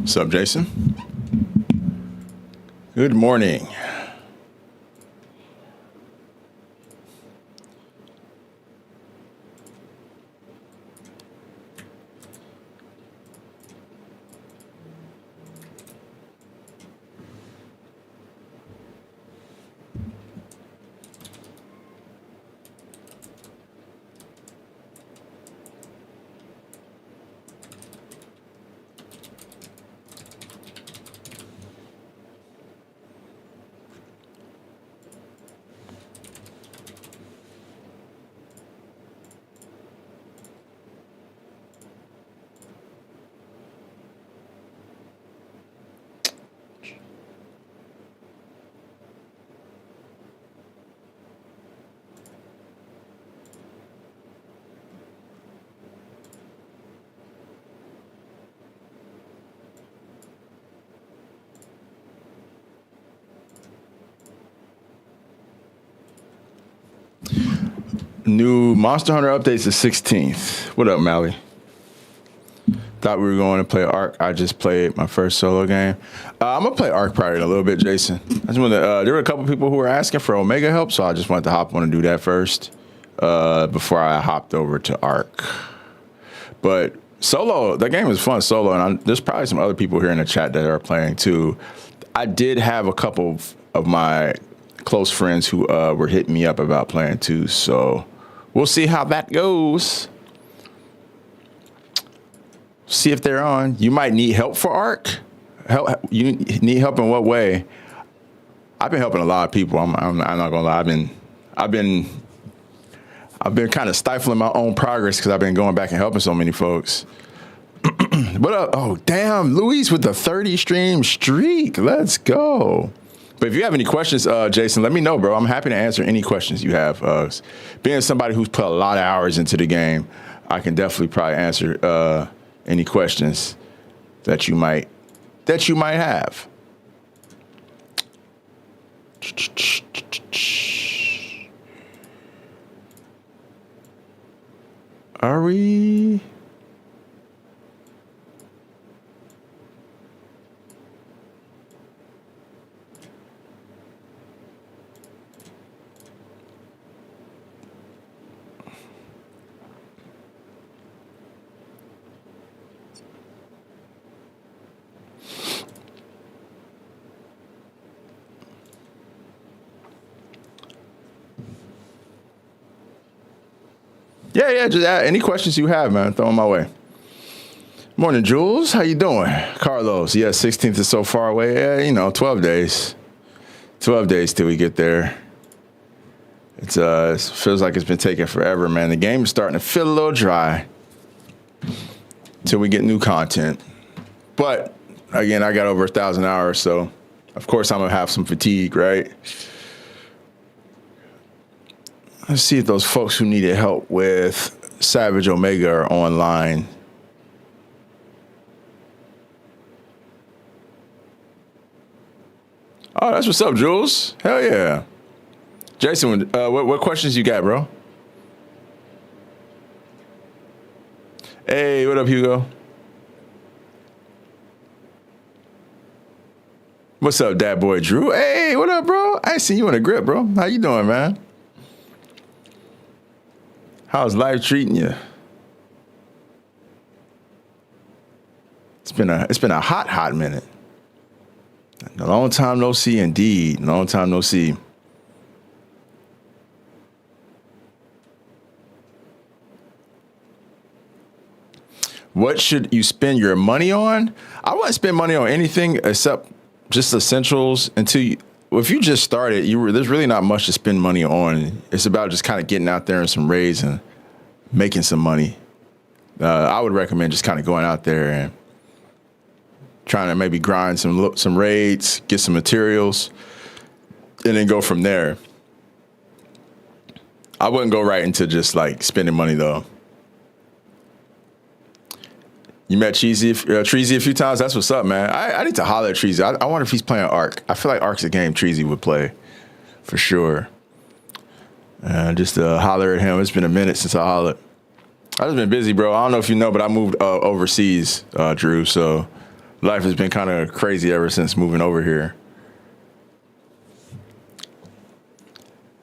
What's up, Jason? Good morning. New Monster Hunter updates the 16th. What up, Malik? Thought we were going to play Arc. I just played my first solo game. I'm going to play Arc probably in a little bit, Jason. I just wanted to, there were a couple people who were asking for Omega help, so I just wanted to hop on and do that first before I hopped over to Arc. But solo, that game was fun solo, and there's probably some other people here in the chat that are playing too. I did have a couple of my close friends who were hitting me up about playing too, so we'll see how that goes. See if they're on. You might need help for Arc. You need help in what way? I've been helping a lot of people. I'm not gonna lie. I've been kind of stifling my own progress because I've been going back and helping so many folks. What up? Oh, damn, Luis with the 30 stream streak. Let's go. But if you have any questions, Jason, let me know, bro. I'm happy to answer any questions you have. Being somebody who's put a lot of hours into the game, I can definitely probably answer any questions that you might have. Are we? Yeah, just any questions you have, man, throw them my way. Morning, Jules. How you doing? Carlos, yeah, 16th is so far away. Yeah, 12 days. 12 days till we get there. It feels like it's been taking forever, man. The game is starting to feel a little dry till we get new content. But, again, I got over 1,000 hours, so, of course, I'm going to have some fatigue, right? Let's see if those folks who needed help with Savage Omega are online. Oh, that's what's up, Jules. Hell yeah. Jason, what questions you got, bro? Hey, what up, Hugo? What's up, dad boy Drew? Hey, what up, bro? I ain't seen you in a grip, bro. How you doing, man? How's life treating you? It's been a hot minute. A long time no see, indeed. A long time no see. What should you spend your money on? I wouldn't spend money on anything except just essentials if you just started, there's really not much to spend money on. It's about just kind of getting out there in some raids and making some money. I would recommend just kind of going out there and trying to maybe grind some raids, get some materials, and then go from there. I wouldn't go right into just like spending money though. You met Treasy a few times. That's what's up, man. I need to holler at Treasy. I wonder if he's playing Arc. I feel like Arc's a game Treasy would play for sure. Just to holler at him. It's been a minute since I hollered. I've just been busy, bro. I don't know if you know, but I moved overseas, Drew. So life has been kind of crazy ever since moving over here.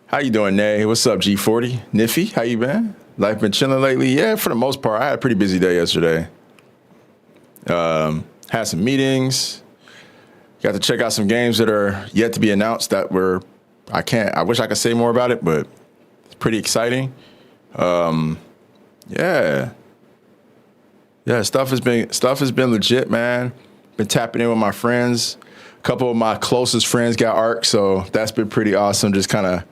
How you doing, Nay? What's up, G40? Niffy, how you been? Life been chilling lately? Yeah, for the most part. I had a pretty busy day yesterday. Had some meetings. Got to check out some games that are yet to be announced that I wish I could say more about it, but it's pretty exciting. Yeah, stuff has been legit, man. Been tapping in with my friends. A couple of my closest friends got Arc, so that's been pretty awesome. Just kind of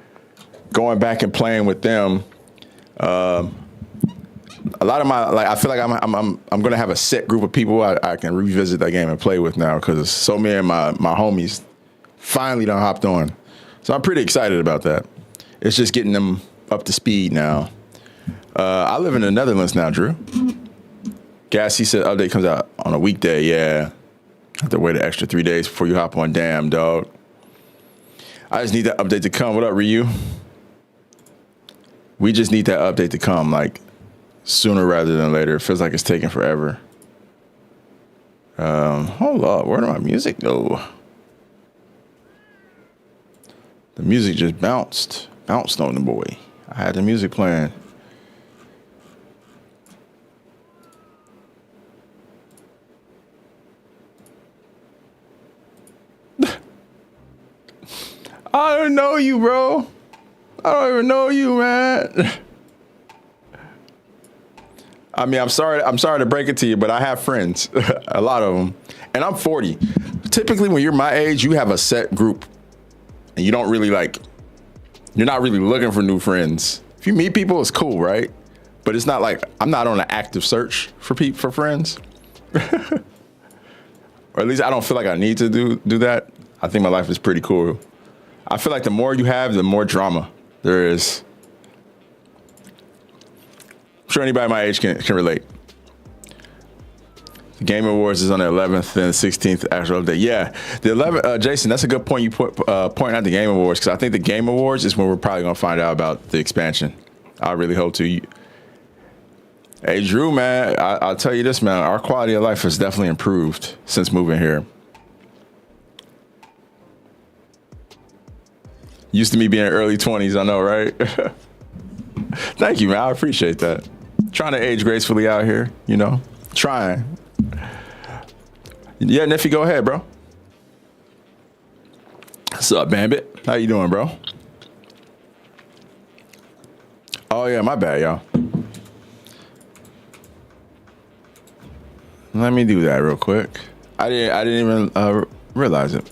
going back and playing with them. A lot of I feel like I'm gonna have a set group of people I can revisit that game and play with now because so many of my homies finally done hopped on. So I'm pretty excited about that. It's just getting them up to speed now. I live in the Netherlands now, Drew. Gassy said update comes out on a weekday. Yeah, have to wait an extra 3 days before you hop on. Damn, dog. I just need that update to come. What up, Ryu? We just need that update to come, like, sooner rather than later. It feels like it's taking forever. Hold up. Where did my music go? The music just bounced on the boy. I had the music playing. I don't know you, bro. I don't even know you, man. I mean, I'm sorry to break it to you, but I have friends, a lot of them, and I'm 40. Typically, when you're my age, you have a set group, and you don't really you're not really looking for new friends. If you meet people, it's cool, right? But it's not like I'm not on an active search for friends, or at least I don't feel like I need to do that. I think my life is pretty cool. I feel like the more you have, the more drama there is. I'm sure anybody my age can relate. The Game Awards is on the 11th and 16th actual update. Yeah, the 11th, Jason, that's a good point you point out the Game Awards, because I think the Game Awards is when we're probably going to find out about the expansion. I really hope to. Hey, Drew, man, I'll tell you this, man. Our quality of life has definitely improved since moving here. Used to me being early 20s, I know, right? Thank you, man. I appreciate that. Trying to age gracefully out here, you know? Trying. Yeah, Niffy, go ahead, bro. What's up, Bambit? How you doing, bro? Oh, yeah, my bad, y'all. Let me do that real quick. I didn't even realize it.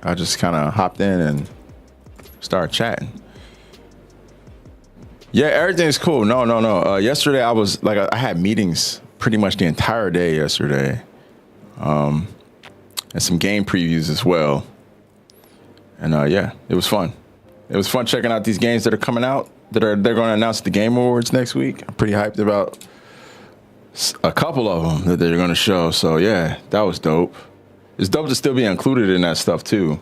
I just kind of hopped in and started chatting. Yeah, everything's cool. No. Yesterday I had meetings pretty much the entire day yesterday, and some game previews as well. And yeah, it was fun. It was fun checking out these games that are coming out. They're going to announce at the Game Awards next week. I'm pretty hyped about a couple of them that they're going to show. So yeah, that was dope. It's dope to still be included in that stuff too.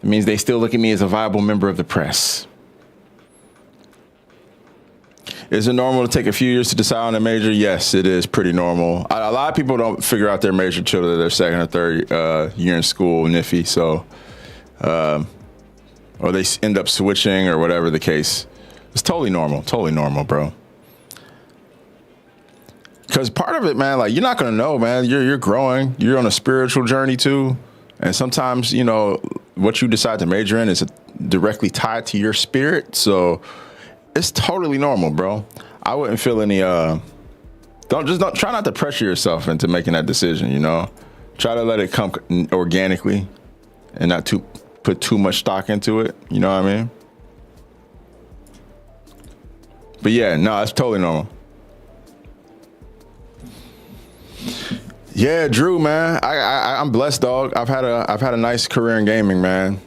It means they still look at me as a viable member of the press. Is it normal to take a few years to decide on a major? Yes, it is pretty normal. A lot of people don't figure out their major till their second or third year in school, Niffy. So, or they end up switching or whatever the case. It's totally normal, bro. Because part of it, man, like, you're not gonna know, man. You're growing. You're on a spiritual journey too, and sometimes, you know, what you decide to major in is directly tied to your spirit. So it's totally normal, bro. I wouldn't feel any, don't try not to pressure yourself into making that decision, you know? Try to let it come organically and not put too much stock into it. You know what I mean? But yeah, no, it's totally normal. Yeah, Drew, man, I'm blessed, dog. I've had a nice career in gaming, man.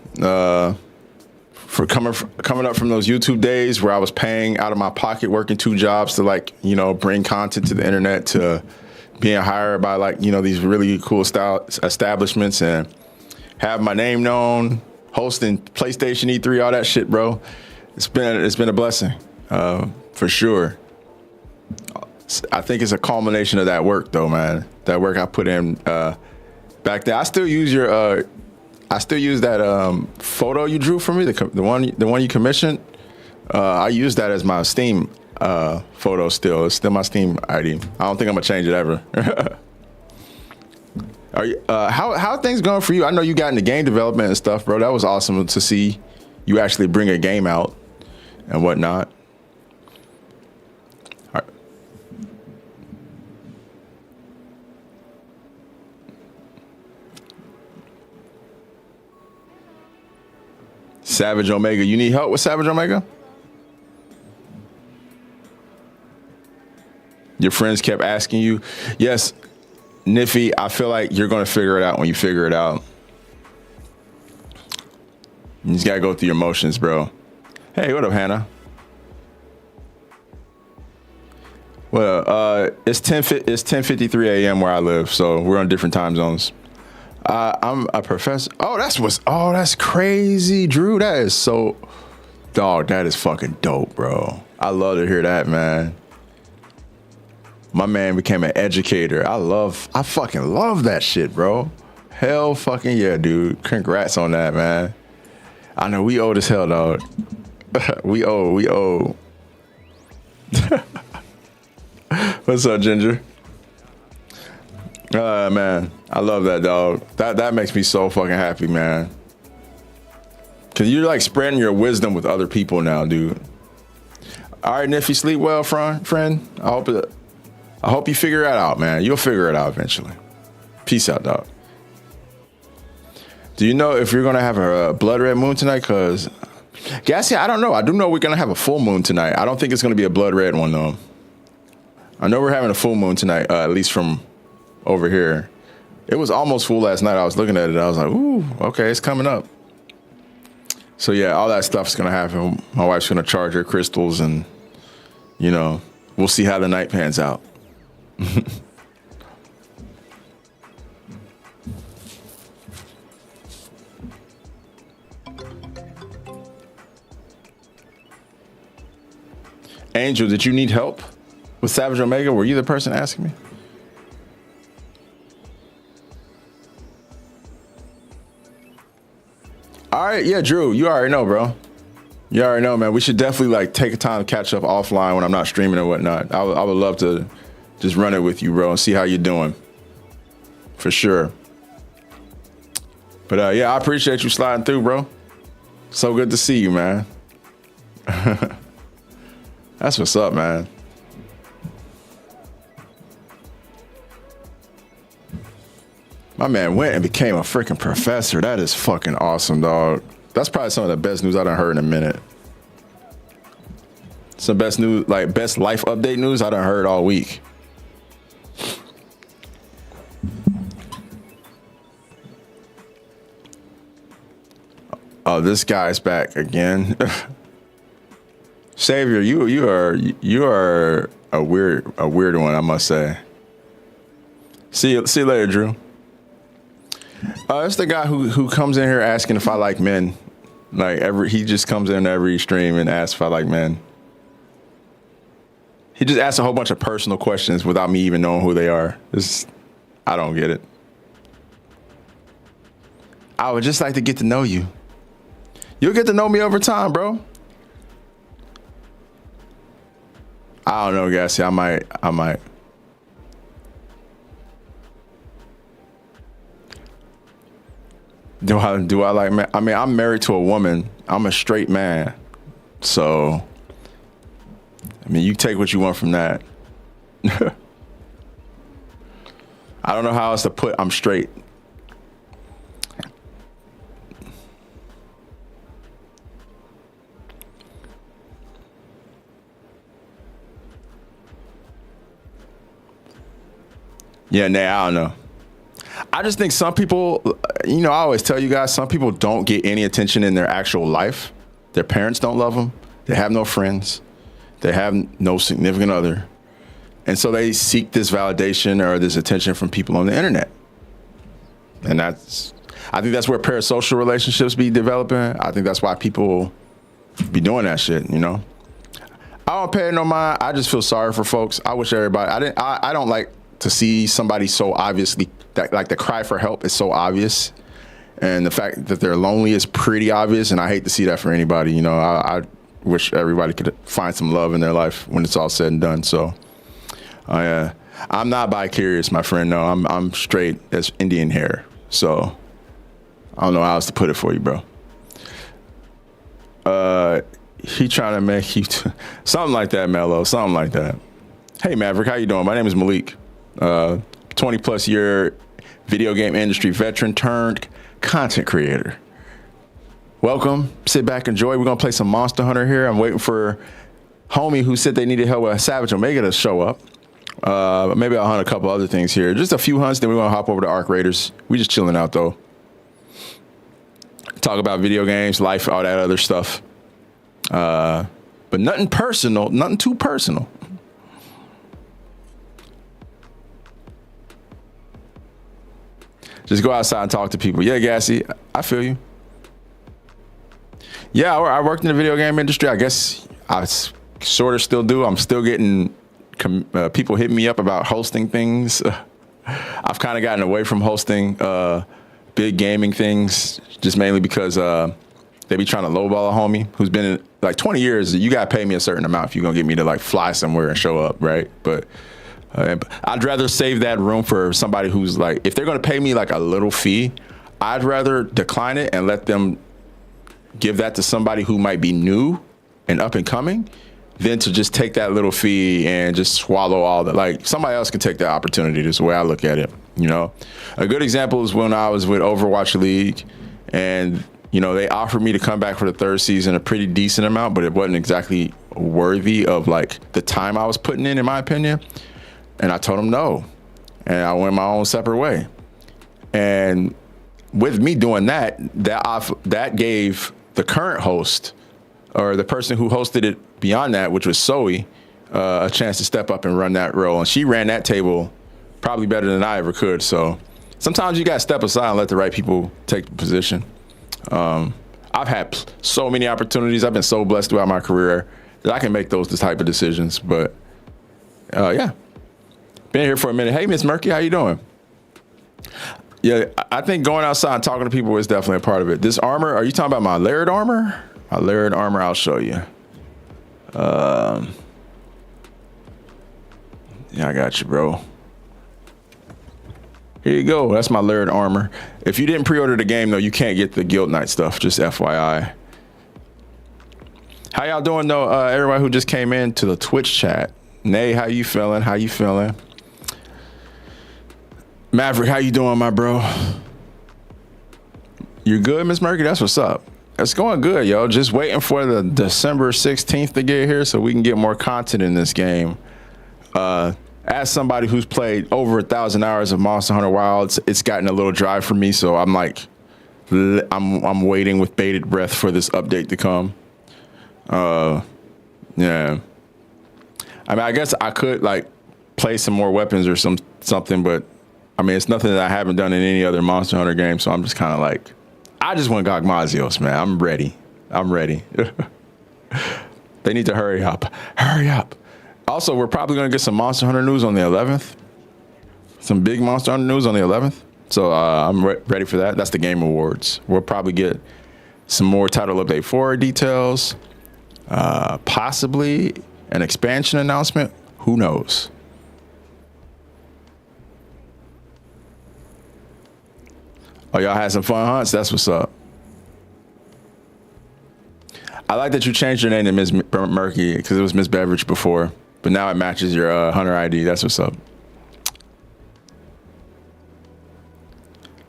For coming up from those YouTube days where I was paying out of my pocket, working 2 jobs to, like, you know, bring content to the internet, to being hired by, like, you know, these really cool style establishments and have my name known, hosting PlayStation E3, all that shit, bro. It's been a blessing, for sure. I think it's a culmination of that work, though, man. That work I put in back there. I still use that photo you drew for me, the one you commissioned. I use that as my Steam photo still. It's still my Steam ID. I don't think I'm gonna change it ever. How are things going for you? I know you got into game development and stuff, bro. That was awesome to see you actually bring a game out and whatnot. All right. Savage Omega, you need help with Savage Omega? Your friends kept asking you. Yes, Niffy, I feel like you're going to figure it out when you figure it out. You just got to go through your motions, bro. Hey, what up, Hannah? Well, it's 10:53 a.m. where I live, so we're on different time zones. I'm a professor. That's crazy, Drew. That is so, dog, that is fucking dope, bro. I love to hear that, man. My man became an educator. I fucking love that shit, bro. Hell fucking yeah, dude. Congrats on that, man. I know we old as hell, dog. we old. What's up, Ginger? Man, I love that, dog. That makes me so fucking happy, man. Cause you're like spreading your wisdom with other people now, dude. All right, Niffy, sleep well, friend. I hope you figure it out, man. You'll figure it out eventually. Peace out, dog. Do you know if you're going to have a blood red moon tonight? Because, Gassy, I don't know. I do know we're going to have a full moon tonight. I don't think it's going to be a blood red one, though. I know we're having a full moon tonight, at least from over here. It was almost full last night. I was looking at it. I was like, ooh, okay, it's coming up. So, yeah, all that stuff's going to happen. My wife's going to charge her crystals, and, you know, we'll see how the night pans out. Angel, did you need help with Savage Omega? Were you the person asking me? All right, yeah, Drew, you already know, bro. You already know, man. We should definitely like take a time to catch up offline when I'm not streaming and whatnot. I would love to just run it with you, bro, and see how you're doing. For sure. But yeah, I appreciate you sliding through, bro. So good to see you, man. That's what's up, man. My man went and became a freaking professor. That is fucking awesome, dog. That's probably some of the best news I done heard in a minute. Some best news, like best life update news I done heard all week. Oh, this guy's back again. Savior, you are a weird one, I must say. See you later, Drew. It's the guy who comes in here asking if I like men. Like he just comes in every stream and asks if I like men. He just asks a whole bunch of personal questions without me even knowing who they are. I don't get it. I would just like to get to know you. You'll get to know me over time, bro. I don't know, Gassy. I might. Do I like men? I mean, I'm married to a woman. I'm a straight man. So, I mean, you take what you want from that. I don't know how else to put I'm straight. Yeah, nah, I don't know. I just think some people, you know, I always tell you guys, some people don't get any attention in their actual life. Their parents don't love them. They have no friends. They have no significant other. And so they seek this validation or this attention from people on the internet. And I think that's where parasocial relationships be developing. I think that's why people be doing that shit, you know? I don't pay no mind. I just feel sorry for folks. I wish everybody. I don't like to see somebody so obviously that like the cry for help is so obvious, and the fact that they're lonely is pretty obvious. And I hate to see that for anybody. You know, I wish everybody could find some love in their life when it's all said and done. So, I'm not bi-curious, my friend. No, I'm straight as Indian hair. So, I don't know how else to put it for you, bro. He trying to make you something like that, Mello. Something like that. Hey, Maverick, how you doing? My name is Malik. 20 plus year video game industry veteran turned content creator. Welcome. Sit back, enjoy. We're gonna play some Monster Hunter here. I'm waiting for homie who said they needed help with Savage Omega to show up. Maybe I'll hunt a couple other things here. Just a few hunts, then we're gonna hop over to Arc Raiders. We just chilling out though. Talk about video games, life, all that other stuff. But nothing personal, nothing too personal. Just go outside and talk to people. Yeah, Gassy, I feel you. Yeah, I worked in the video game industry. I guess I sort of still do. I'm still getting people hitting me up about hosting things. I've kind of gotten away from hosting big gaming things, just mainly because they be trying to lowball a homie who's been in like 20 years. You got to pay me a certain amount if you're going to get me to like fly somewhere and show up, right? But I'd rather save that room for somebody who's like, if they're going to pay me like a little fee, I'd rather decline it and let them give that to somebody who might be new and up and coming than to just take that little fee and just swallow all that. Like somebody else can take that opportunity. That's the way I look at it. You know, a good example is when I was with Overwatch League and, you know, they offered me to come back for the third season, a pretty decent amount, but it wasn't exactly worthy of like the time I was putting in my opinion. And I told them no. And I went my own separate way. And with me doing that, that gave the current host or the person who hosted it beyond that, which was Zoe, a chance to step up and run that role. And she ran that table probably better than I ever could. So sometimes you got to step aside and let the right people take the position. I've had so many opportunities. I've been so blessed throughout my career that I can make those type of decisions. But yeah, been here for a minute. Hey, Miss Murky, how you doing? Yeah, I think going outside and talking to people is definitely a part of it. This armor, are you talking about my layered armor? My layered armor, I'll show you. Yeah, I got you, bro. Here you go. That's my layered armor. If you didn't pre-order the game, though, you can't get the Guild Knight stuff. Just FYI. How y'all doing, though? Everybody who just came in to the Twitch chat. Nay, how you feeling? How you feeling? Maverick, how you doing, my bro? You good, Miss Murky? That's what's up. It's going good, yo. Just waiting for the December 16th to get here so we can get more content in this game. As somebody who's played over 1,000 hours of Monster Hunter Wilds, it's gotten a little dry for me. So I'm like, I'm waiting with bated breath for this update to come. Yeah. I mean, I guess I could like play some more weapons or something, but I mean, it's nothing that I haven't done in any other Monster Hunter game. So I'm just kind of like, I just want Gogmazios, man. I'm ready. I'm ready. They need to hurry up. Hurry up. Also, we're probably going to get some Monster Hunter news on the 11th. Some big Monster Hunter news on the 11th. So I'm ready for that. That's the Game Awards. We'll probably get some more Title Update 4 details. Possibly an expansion announcement. Who knows? Oh, y'all had some fun hunts? That's what's up. I like that you changed your name to Ms. Murky because it was Miss Beverage before, but now it matches your Hunter ID. That's what's up.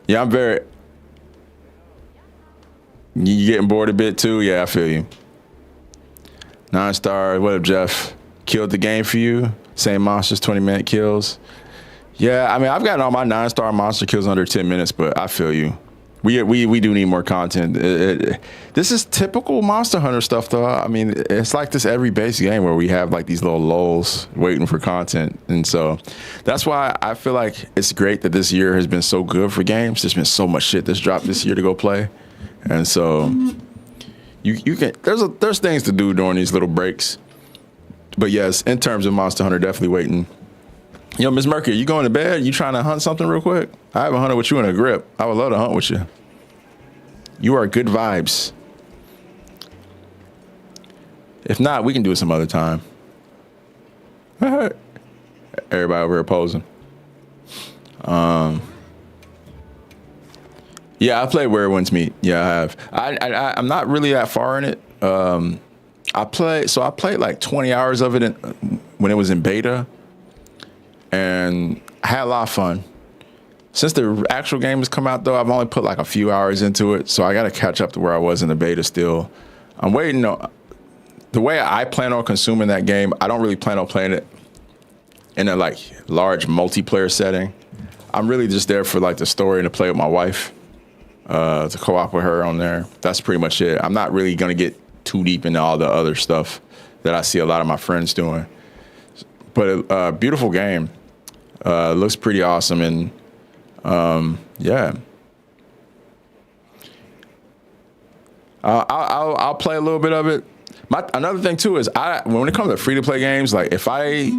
Yeah, I'm very... You getting bored a bit too? Yeah, I feel you. 9-star. What up, Jeff? Killed the game for you? Same monsters, 20-minute kills. Yeah, I mean, I've gotten all my 9-star monster kills under 10 minutes, but I feel you. We do need more content. This is typical Monster Hunter stuff, though. I mean, it's like this every base game where we have like these little lulls waiting for content. And so that's why I feel like it's great that this year has been so good for games. There's been so much shit that's dropped this year to go play. And so you can, there's things to do during these little breaks. But yes, in terms of Monster Hunter, definitely waiting. Yo, Miss Mercury, you going to bed? You trying to hunt something real quick? I haven't hunted with you in a grip. I would love to hunt with you. You are good vibes. If not, we can do it some other time. Everybody over here posing. Yeah, I played Where Winds Meet. Yeah, I have. I'm not really that far in it. I played like 20 hours of it when it was in beta, and I had a lot of fun. Since the actual game has come out, though, I've only put like a few hours into it, so I got to catch up to where I was in the beta still. I'm waiting on the way I plan on consuming that game. I don't really plan on playing it in a like large multiplayer setting. I'm really just there for like the story and to play with my wife, to co-op with her on there. That's pretty much it. I'm not really going to get too deep into all the other stuff that I see a lot of my friends doing. But beautiful game. Looks pretty awesome, and yeah. I'll play a little bit of it. Another thing too is when it comes to free to play games, like if I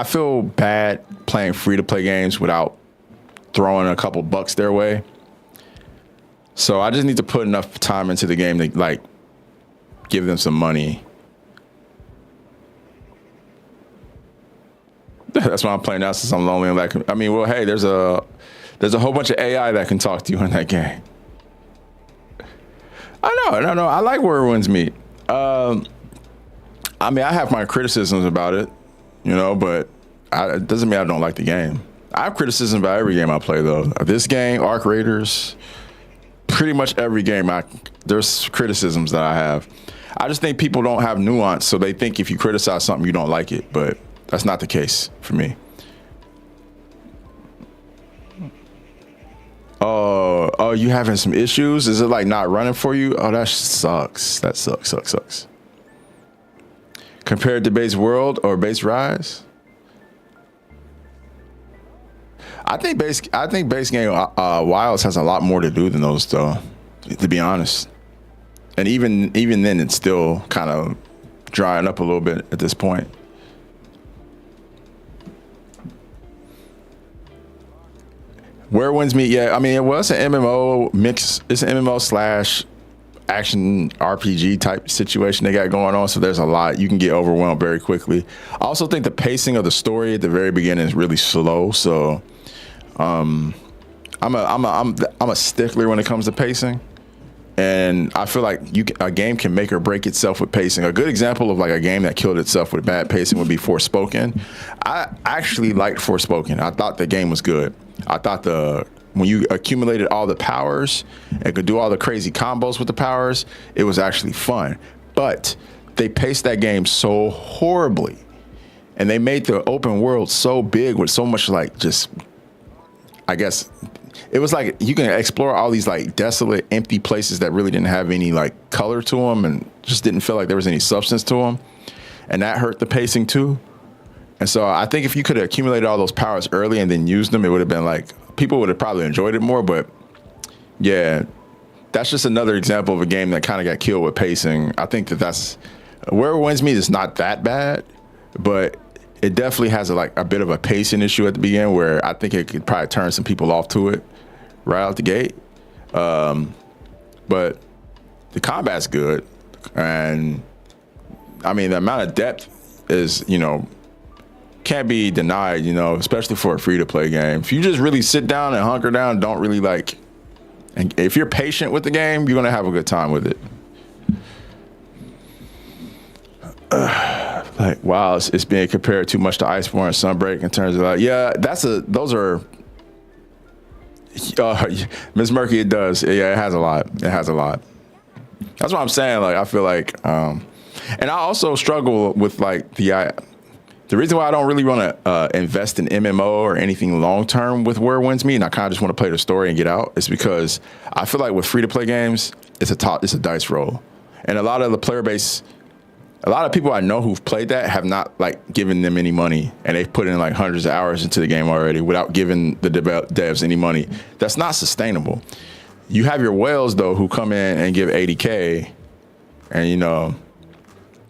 feel bad playing free to play games without throwing a couple bucks their way. So I just need to put enough time into the game to like give them some money. That's why I'm playing now, since I'm lonely. And like, I mean, well, hey, there's a whole bunch of AI that can talk to you in that game. I know. I like Where Winds Meet. I mean, I have my criticisms about it, but it doesn't mean I don't like the game. I have criticism about every game I play, though. This game, Arc Raiders, pretty much every game, there's criticisms that I have. I just think people don't have nuance, so they think if you criticize something, you don't like it, but that's not the case for me. Oh, you having some issues? Is it like not running for you? Oh, that sucks. That sucks. Compared to Base World or Base Rise? I think base game Wilds has a lot more to do than those, though, to be honest. And even then, it's still kind of drying up a little bit at this point. Where Winds Meet, yeah. I mean, it's an MMO mix. It's an MMO slash action RPG type situation they got going on. So there's a lot. You can get overwhelmed very quickly. I also think the pacing of the story at the very beginning is really slow. So I'm a stickler when it comes to pacing, and I feel like a game can make or break itself with pacing. A good example of like a game that killed itself with bad pacing would be Forspoken. I actually liked Forspoken. I thought the game was good. I thought when you accumulated all the powers and could do all the crazy combos with the powers, it was actually fun. But they paced that game so horribly, and they made the open world so big with so much like just, I guess, it was like you can explore all these like desolate, empty places that really didn't have any like color to them and just didn't feel like there was any substance to them. And that hurt the pacing too. And so I think if you could have accumulated all those powers early and then used them, it would have been like, people would have probably enjoyed it more. But yeah, that's just another example of a game that kind of got killed with pacing. I think that's Where Winds Meet is not that bad, but it definitely has a bit of a pacing issue at the beginning where I think it could probably turn some people off to it right out the gate. But the combat's good. And I mean, the amount of depth is, can't be denied, especially for a free-to-play game. If you just really sit down and hunker down, don't really and if you're patient with the game, you're going to have a good time with it. Wow, it's being compared too much to Iceborne and Sunbreak in terms of yeah, those are, Ms. Murky, it does. Yeah, it has a lot. That's what I'm saying. I feel like, and I also struggle with the reason why I don't really want to invest in MMO or anything long term with Where Winds Meet, and I kind of just want to play the story and get out, is because I feel like with free to play games, it's a dice roll, and a lot of the player base, a lot of people I know who've played that have not given them any money, and they've put in hundreds of hours into the game already without giving the devs any money. That's not sustainable. You have your whales though who come in and give $80K, and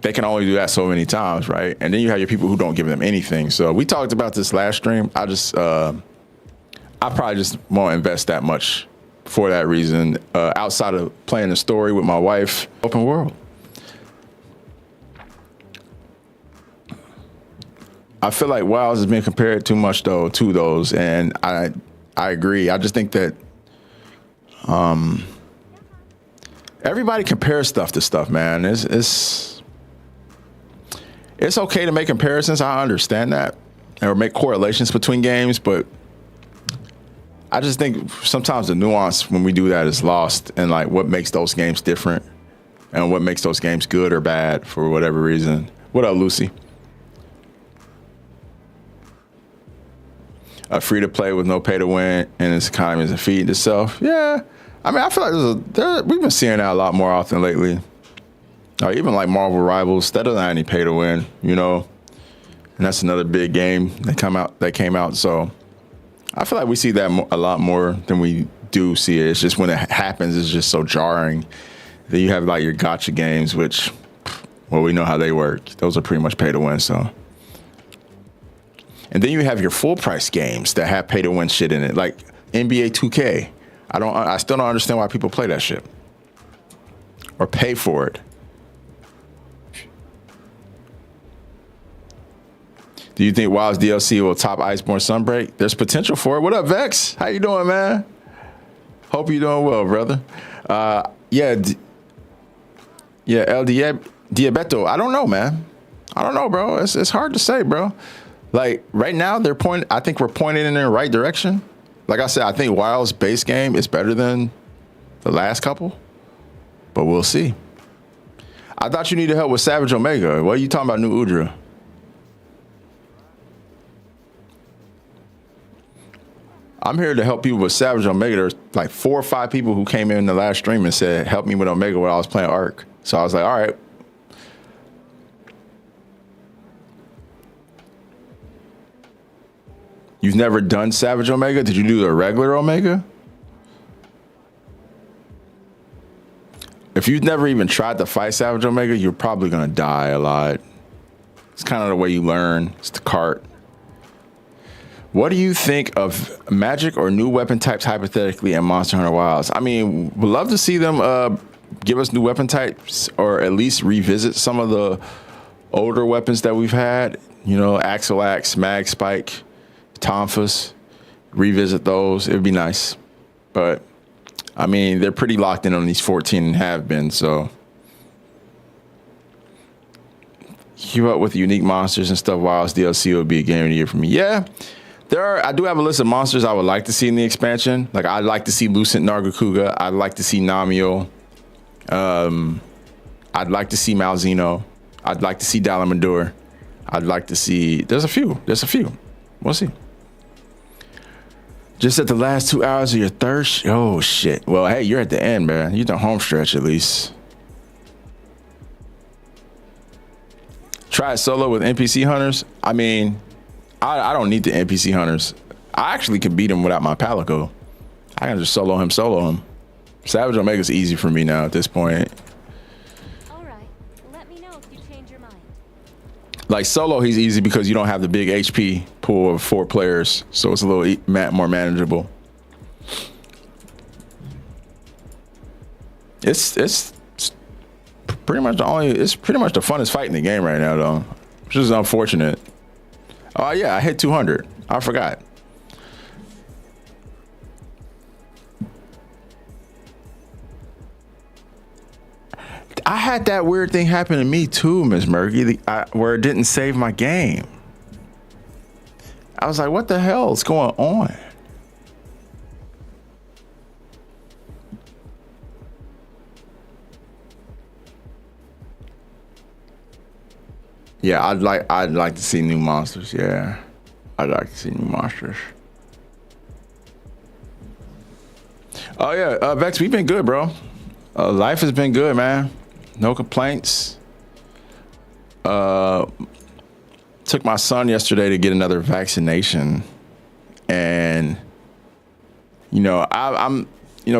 they can only do that so many times, right? And then you have your people who don't give them anything. So we talked about this last stream. I probably just won't invest that much for that reason. Outside of playing the story with my wife, open world. I feel like WoWs has been compared too much though to those, and I agree. I just think that everybody compares stuff to stuff, man. It's okay to make comparisons. I understand that, or make correlations between games, but I just think sometimes the nuance when we do that is lost, and like what makes those games different and what makes those games good or bad for whatever reason. What up, Lucy? Free to play with no pay to win, and its economy is a feed in itself. Yeah, I mean, I feel like we've been seeing that a lot more often lately. Even like Marvel Rivals, that doesn't have any pay to win, you know, and that's another big game that came out. So I feel like we see that a lot more than we do see it. It's just when it happens, it's just so jarring. Then you have like your gotcha games, which, well, we know how they work. Those are pretty much pay to win. So. And then you have your full price games that have pay to win shit in it, like NBA 2K. I still don't understand why people play that shit or pay for it. Do you think WoW's DLC will top Iceborne Sunbreak? There's potential for it. What up, Vex? How you doing, man? Hope you're doing well, brother. El Diabeto. I don't know, man. I don't know, bro. It's hard to say, bro. Like right now, I think we're pointing in the right direction. Like I said, I think WoW's base game is better than the last couple, but we'll see. I thought you needed help with Savage Omega. What are you talking about, New Udra? I'm here to help people with Savage Omega. There's like 4 or 5 people who came in the last stream and said, help me with Omega while I was playing Arc. So I was like, all right. You've never done Savage Omega? Did you do the regular Omega? If you've never even tried to fight Savage Omega, you're probably going to die a lot. It's kind of the way you learn. It's the cart. What do you think of magic or new weapon types hypothetically in Monster Hunter Wilds? I mean, we'd love to see them give us new weapon types or at least revisit some of the older weapons that we've had. You know, Axle Axe, Mag Spike, Tonfas, revisit those. It would be nice. But, I mean, they're pretty locked in on these 14 and have been, so. Keep up with unique monsters and stuff. Wilds DLC would be a game of the year for me. Yeah, I do have a list of monsters I would like to see in the expansion. Like, I'd like to see Lucent Nargacuga. I'd like to see Namio. I'd like to see Malzeno. I'd like to see Dalamadur. I'd like to see... There's a few. We'll see. Just at the last 2 hours of your third... Oh, shit. Well, hey, you're at the end, man. You're the home stretch, at least. Try it solo with NPC hunters. I mean, I don't need the NPC hunters. I actually can beat him without my Palico. I can just solo him. Savage Omega's easy for me now at this point. All right. Let me know if you change your mind. Like solo, he's easy because you don't have the big HP pool of 4 players, so it's a little more manageable. It's pretty much the funnest fight in the game right now, though, which is unfortunate. Oh yeah, I hit 200. I forgot. I had that weird thing happen to me too, Miss Murky, where it didn't save my game. I was like, what the hell is going on? Yeah, I'd like to see new monsters. Yeah, I'd like to see new monsters. Oh yeah, Vex, we've been good, bro. Life has been good, man. No complaints. Took my son yesterday to get another vaccination, and you know, I'm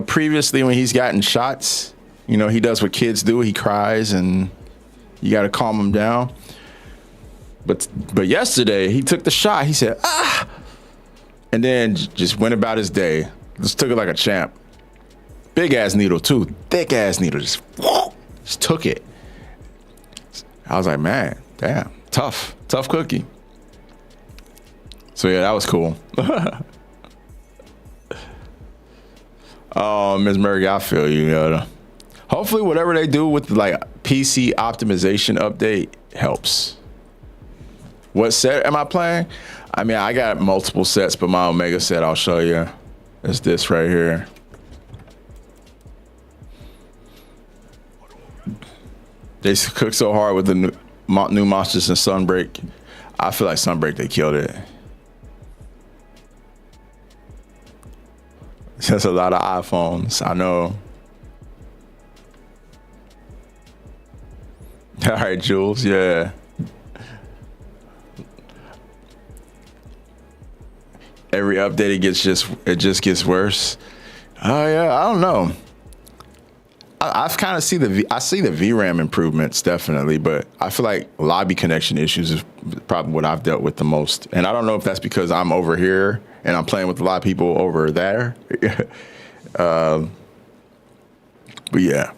previously when he's gotten shots, you know, he does what kids do. He cries and You got to calm him down. But yesterday he took the shot. He said, ah, and then just went about his day. Just took it like a champ. Big ass needle too, thick ass needle. Just took it. I was like, man, damn, tough cookie. So yeah, that was cool. Oh, Ms. Murray, I feel you. Hopefully, whatever they do with the like PC optimization update helps. What set am I playing? I mean, I got multiple sets, but my Omega set I'll show you is this right here. They cooked so hard with the new monsters and Sunbreak. I feel like Sunbreak, they killed it. There's a lot of iPhones, I know. All right, Jules, yeah. Every update it just gets worse. Oh yeah, I don't know. I kind of see the VRAM improvements definitely, but I feel like lobby connection issues is probably what I've dealt with the most. And I don't know if that's because I'm over here and I'm playing with a lot of people over there. But yeah,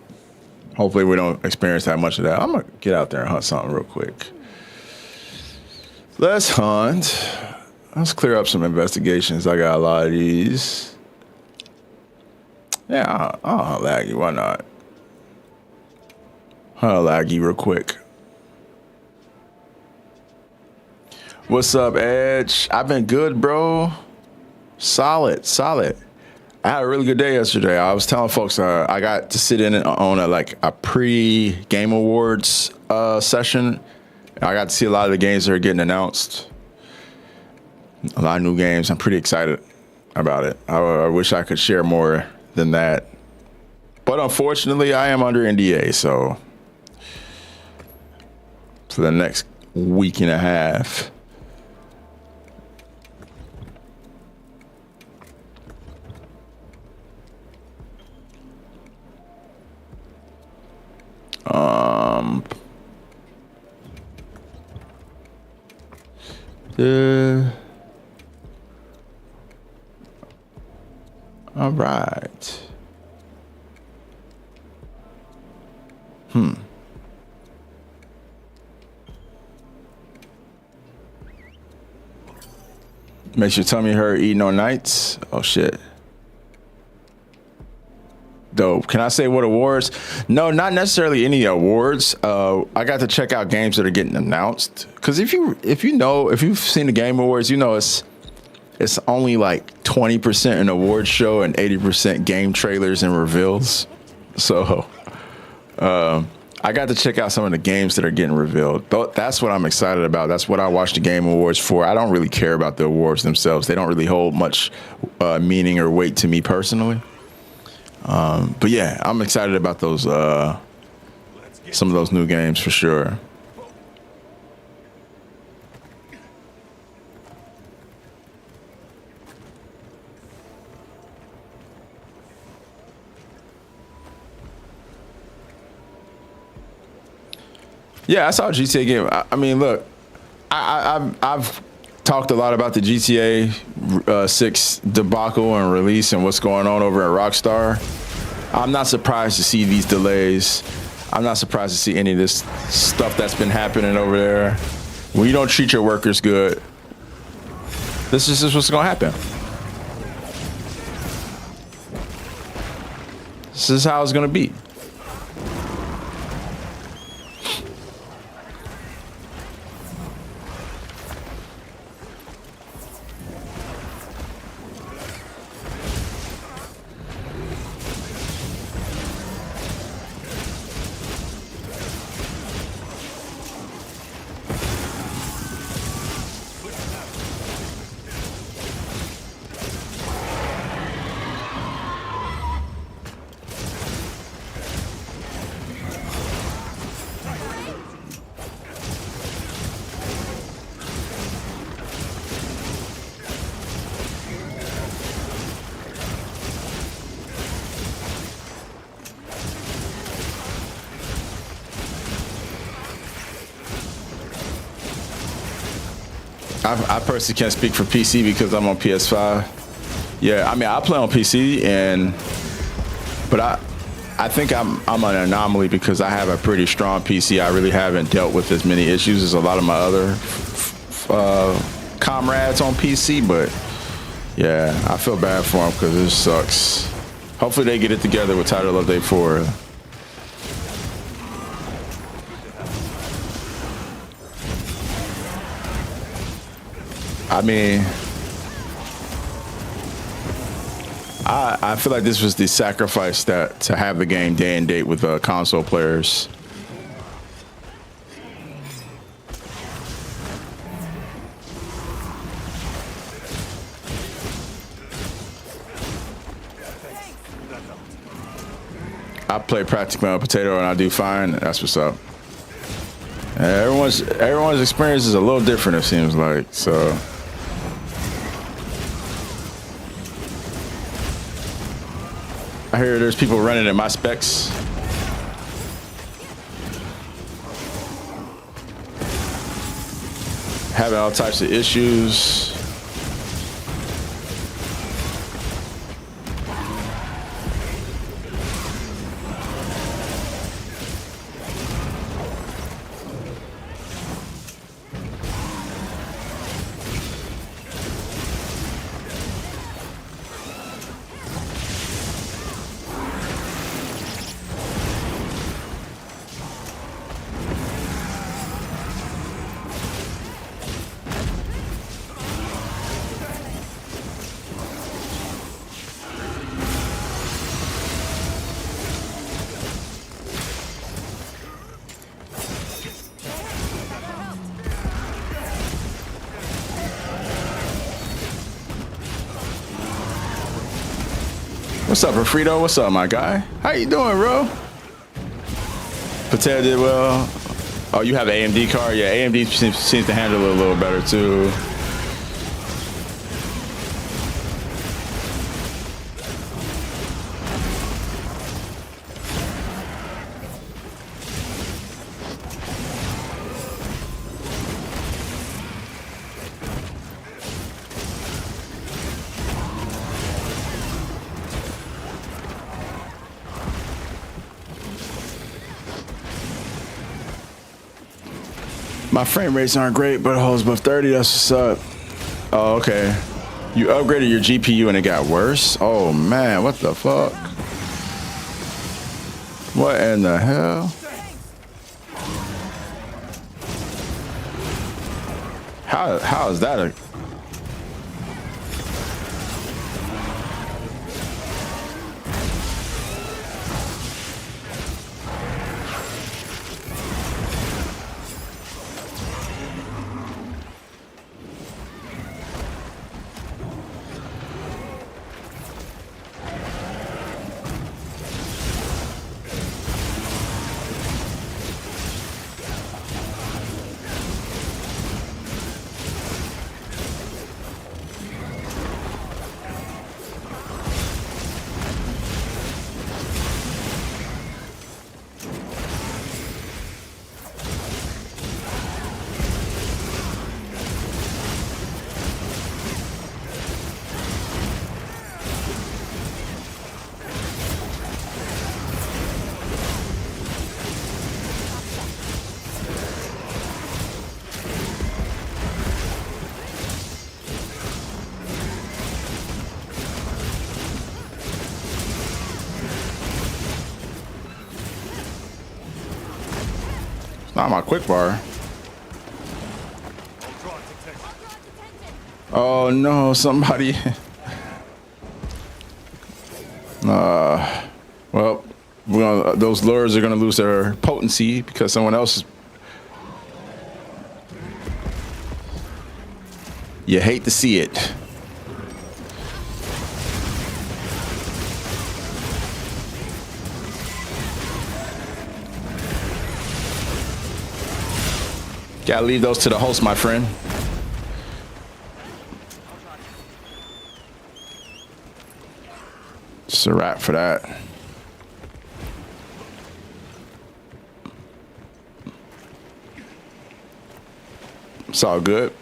hopefully we don't experience that much of that. I'm gonna get out there and hunt something real quick. Let's hunt. Let's clear up some investigations. I got a lot of these. Yeah, I'll hunt laggy. Why not? Hunt laggy real quick. What's up, Edge? I've been good, bro. Solid. I had a really good day yesterday. I was telling folks I got to sit in on a pre-Game Awards session. I got to see a lot of the games that are getting announced. A lot of new games. I'm pretty excited about it. I wish I could share more than that. But unfortunately, I am under NDA, so for the next week and a half. All right. Makes your tummy hurt eating on nights. Oh shit. Dope. Can I say what awards? No, not necessarily any awards. I got to check out games that are getting announced. Because if you've seen the Game Awards, you know it's only like 20% an award show and 80% game trailers and reveals. So I got to check out some of the games that are getting revealed. That's what I'm excited about. That's what I watch the Game Awards for. I don't really care about the awards themselves. They don't really hold much meaning or weight to me personally. But yeah, I'm excited about those some of those new games for sure. Yeah, I saw a GTA game. I mean, look, I've talked a lot about the GTA 6 debacle and release and what's going on over at Rockstar. I'm not surprised to see these delays. I'm not surprised to see any of this stuff that's been happening over there. When you don't treat your workers good, this is just what's going to happen. This is how it's going to be. I personally can't speak for PC because I'm on PS5. Yeah, I mean I play on PC but I think I'm an anomaly because I have a pretty strong PC. I really haven't dealt with as many issues as a lot of my other comrades on PC, but yeah, I feel bad for them because this sucks. Hopefully they get it together with Title Update 4. I mean, I feel like this was the sacrifice that to have the game day and date with console players. I play practically on potato and I do fine. That's what's up. Everyone's experience is a little different, it seems like. So I hear there's people running in my specs. Having all types of issues. What's up, Refrito? What's up, my guy? How you doing, bro? Patel did well. Oh, you have an AMD card? Yeah, AMD seems to handle it a little better, too. My frame rates aren't great, but it holds above 30. That's what's up. Oh, okay. You upgraded your GPU and it got worse? Oh, man. What the fuck? What in the hell? How is that a... Not my quick bar. Oh no, somebody. Well, those lures are gonna lose their potency because someone else is. You hate to see it. Gotta leave those to the host, my friend. It's a wrap for that. It's all good.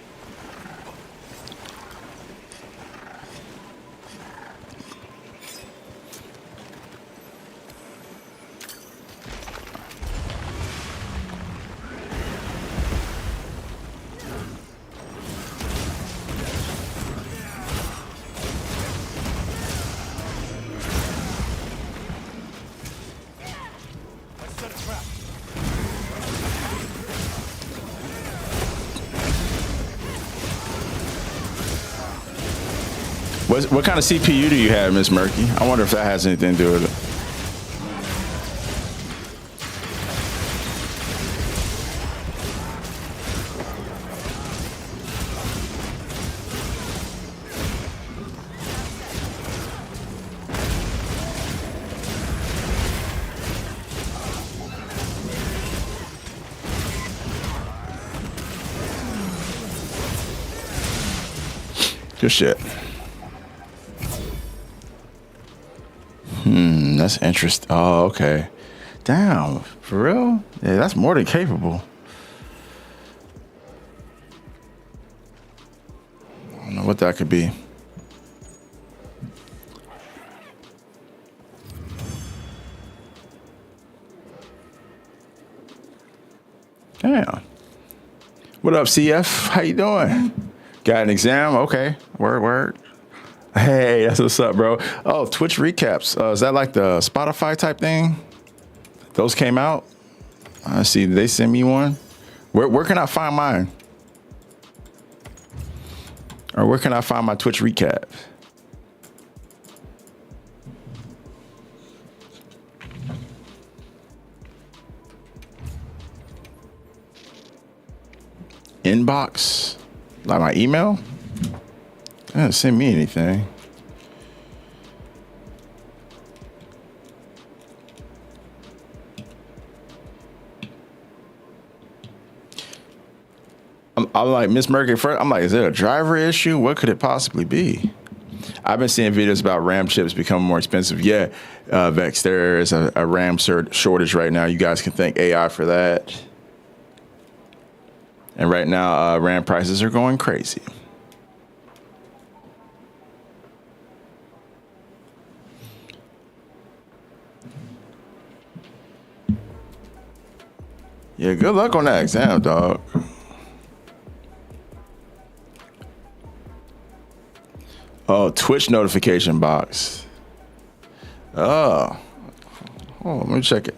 What kind of CPU do you have, Miss Murky? I wonder if that has anything to do with it. Good shit. That's interesting. Oh, okay. Damn, for real? Yeah, that's more than capable. I don't know what that could be. Damn. What up, CF? How you doing? Got an exam? Okay. Word. Hey, that's what's up, bro. Oh, Twitch recaps. Is that like the Spotify type thing? Those came out? I see. They sent me one. Where can I find mine? Or where can I find my Twitch recap? Inbox? Like my email? They didn't send me anything. I'm like, Miss Murky, first, I'm like, is it a driver issue? What could it possibly be? I've been seeing videos about RAM chips becoming more expensive. Yeah, Vex, there is a RAM shortage right now. You guys can thank AI for that. And right now, RAM prices are going crazy. Yeah, good luck on that exam, dog. Oh, Twitch notification box. Oh, let me check it.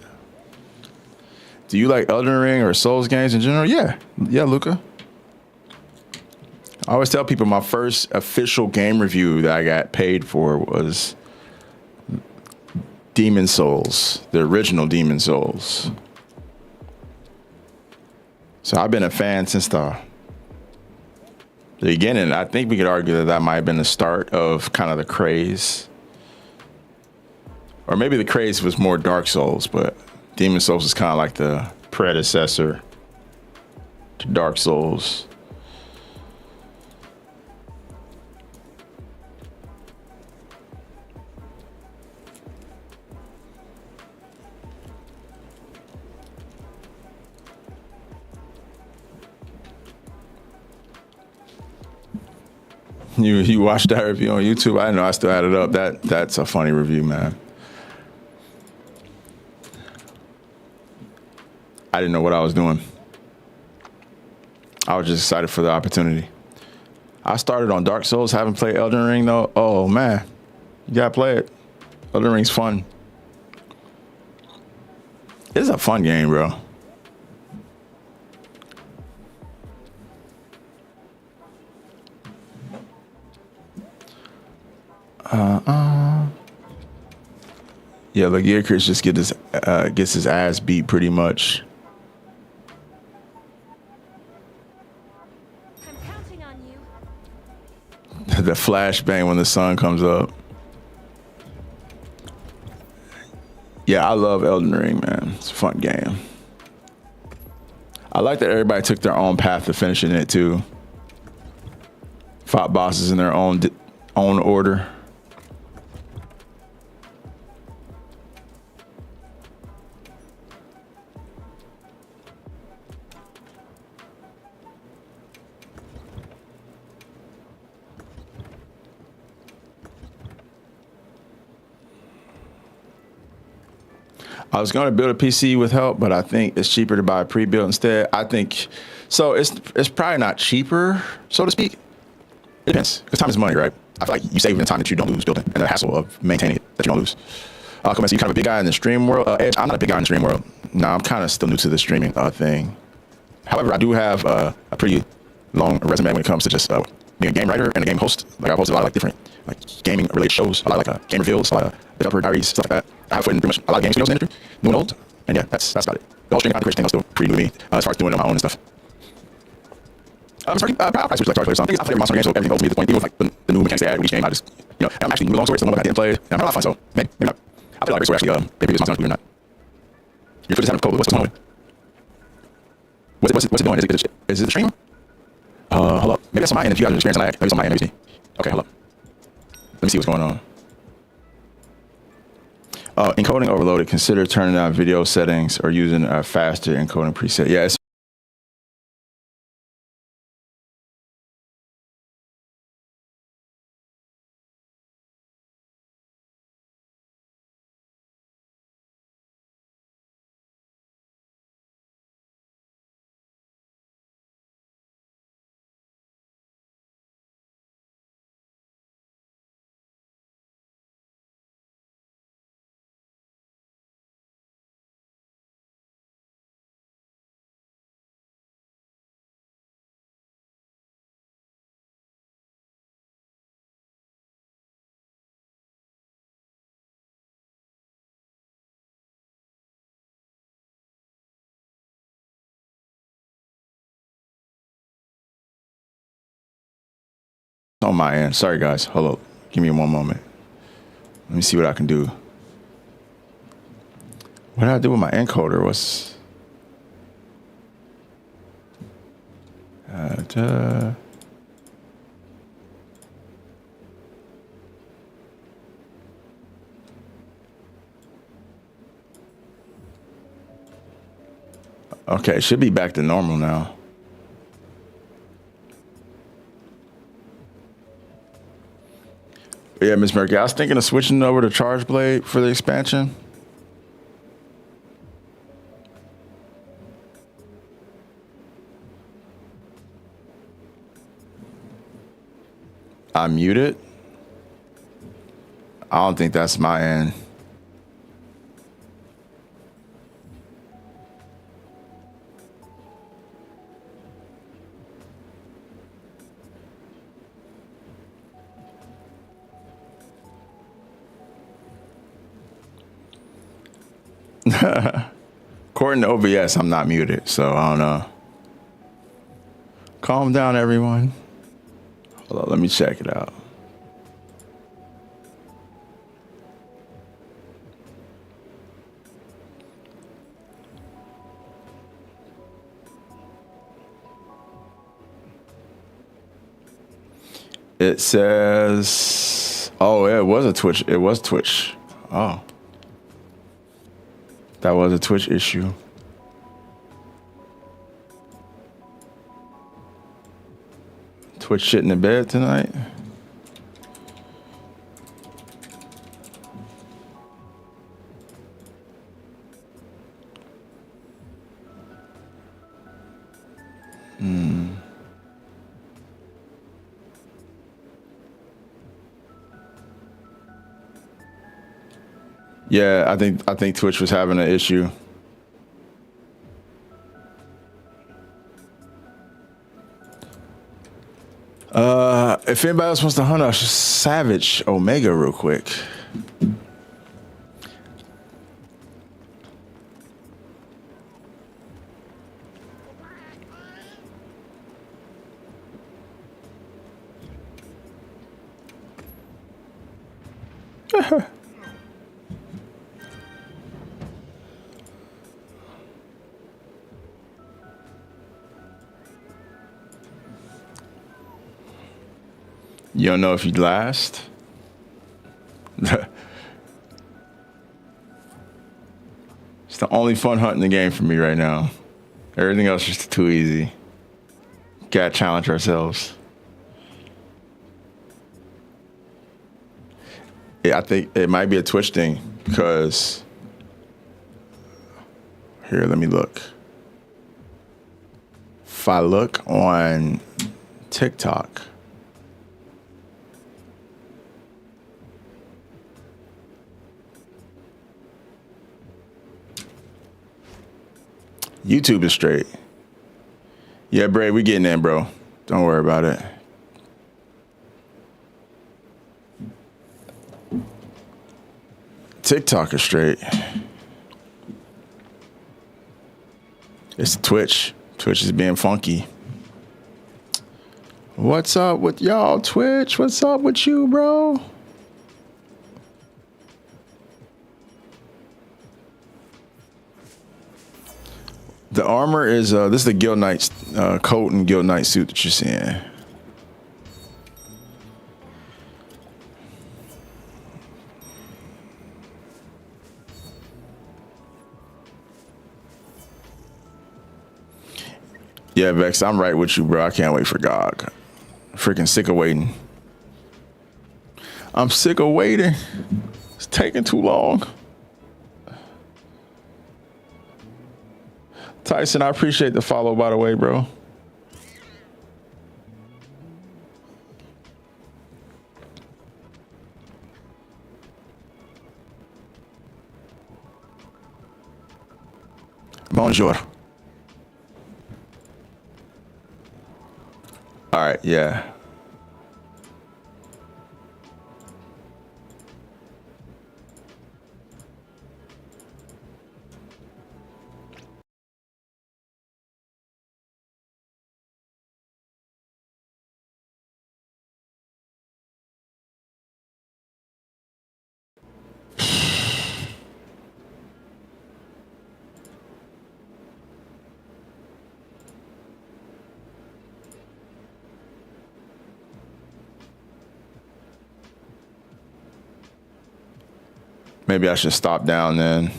Do you like Elden Ring or Souls games in general? Yeah, Luca. I always tell people my first official game review that I got paid for was Demon Souls, the original Demon Souls. So I've been a fan since the beginning. I think we could argue that might have been the start of kind of the craze. Or maybe the craze was more Dark Souls, but Demon Souls is kind of like the predecessor to Dark Souls. You watched that review on YouTube? I didn't know I still had it up. That's a funny review, man. I didn't know what I was doing. I was just excited for the opportunity. I started on Dark Souls, haven't played Elden Ring though. Oh man, you gotta play it. Elden Ring's fun. It's a fun game, bro. Yeah, the Gear Chris just gets his ass beat pretty much. I'm counting on you. The flashbang when the sun comes up. Yeah, I love Elden Ring, man. It's a fun game. I like that everybody took their own path to finishing it too. Fought bosses in their own order. I was going to build a PC with help, but I think it's cheaper to buy a pre-built instead. I think so. It's probably not cheaper, so to speak. It depends, because time is money, right? I feel like you save the time that you don't lose building and the hassle of maintaining it that you don't lose. Come on, so you kind of a big guy in the stream world. Edge, I'm not a big guy in the stream world. No, I'm kind of still new to the streaming thing. However, I do have a pretty long resume when it comes to just being a game writer and a game host. Like I hosted a lot of like different like gaming related shows, a lot of like game reveals, a lot of developer diaries, stuff like that. I have put in pretty much a lot of game studios in the industry, new and old. And yeah, that's about it. The whole streaming content creation thing was still pretty new to me as far as doing it on my own and stuff. I'm sorry, I switched like Star Wars players. So I think I played every Monster game, so everything goes to me at this point. Even with like the new mechanics they add with each game, I just, you know, I'm actually moving along stories, so one I didn't play. And I'm having a lot of fun, so maybe not. I feel like we're actually maybe previous Monster Hunter or not. Your foot is out of cold. What's going on? What's it doing? Is it the stream? Hold up. Maybe that's on my end. If you guys are experiencing lag, maybe it's on my end. Let me see. Okay, hold up. Let me see what's going on. Encoding overloaded. Consider turning on video settings or using a faster encoding preset. Yeah, it's on my end. Sorry, guys. Hold up. Give me one moment. Let me see what I can do. What did I do with my encoder? Was okay, it should be back to normal now. Yeah, Miss Murky, I was thinking of switching over to Charge Blade for the expansion. I muted. I don't think that's my end. According to OBS, I'm not muted, so I don't know. Calm down, everyone. Hold on, let me check it out. It says, oh, it was a Twitch. It was Twitch. Oh. That was a Twitch issue. Twitch shit in the bed tonight. Yeah, I think Twitch was having an issue. If anybody else wants to hunt a Savage Omega real quick. You don't know if you'd last? It's the only fun hunt in the game for me right now. Everything else is just too easy. Gotta challenge ourselves. Yeah, I think it might be a Twitch thing because here, let me look. If I look on TikTok, YouTube is straight. Yeah, Bray, we getting in, bro. Don't worry about it. TikTok is straight. It's Twitch. Twitch is being funky. What's up with y'all, Twitch? What's up with you, bro? The armor is this is the Guild Knight's coat and Guild Knight suit that you're seeing. Yeah, Vex, I'm right with you, bro. I can't wait for GOG. Freaking sick of waiting. I'm sick of waiting. It's taking too long. Tyson, I appreciate the follow, by the way, bro. Bonjour. All right, yeah. Maybe I should stop down then.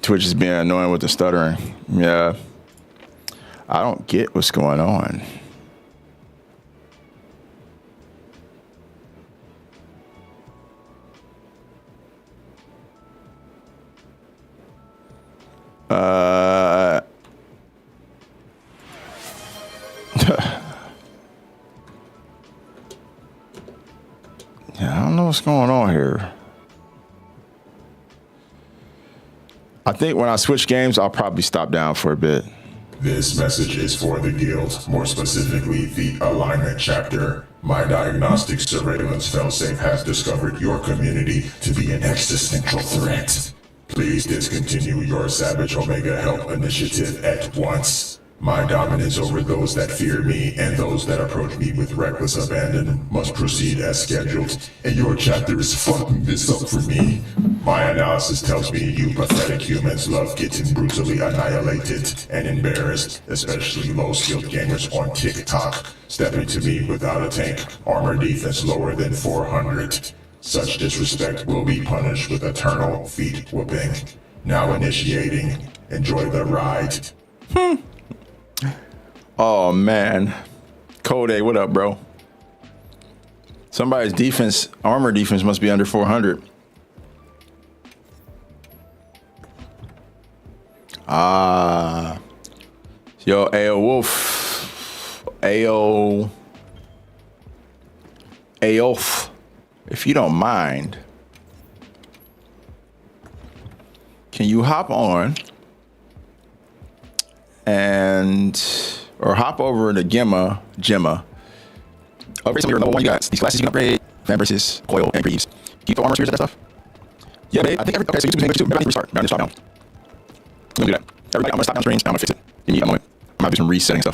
Twitch is being annoying with the stuttering. Yeah. I don't get what's going on. Yeah, I don't know what's going on here. I think when I switch games, I'll probably stop down for a bit. This message is for the Guild, more specifically the Alignment Chapter. My diagnostic surveillance failsafe has discovered your community to be an existential threat. Please discontinue your Savage Omega Help initiative at once. My dominance over those that fear me and those that approach me with reckless abandon must proceed as scheduled, and your chapter is fucking this up for me. My analysis tells me you pathetic humans love getting brutally annihilated and embarrassed, especially low-skilled gamers on TikTok, stepping to me without a tank, armor defense lower than 400. Such disrespect will be punished with eternal feet whooping. Now initiating. Enjoy the ride. Oh, man. Code A, what up, bro? Somebody's defense, armor defense must be under 400. Ah. Yo, Ayo Wolf. Ayo. Ayof. If you don't mind, can you hop on or hop over to Gemma. Upgrade some of your level 1 you got. These classes you can upgrade. Fan versus coil and greaves. Keep the armor spheres and that stuff. Yeah, babe. I think okay, so YouTube's English too. Maybe I need to restart. Maybe I need to stop down. I'm gonna do that. Everybody, I'm gonna stop down screens. I'm gonna fix it. Give me that moment. I might do some resetting stuff.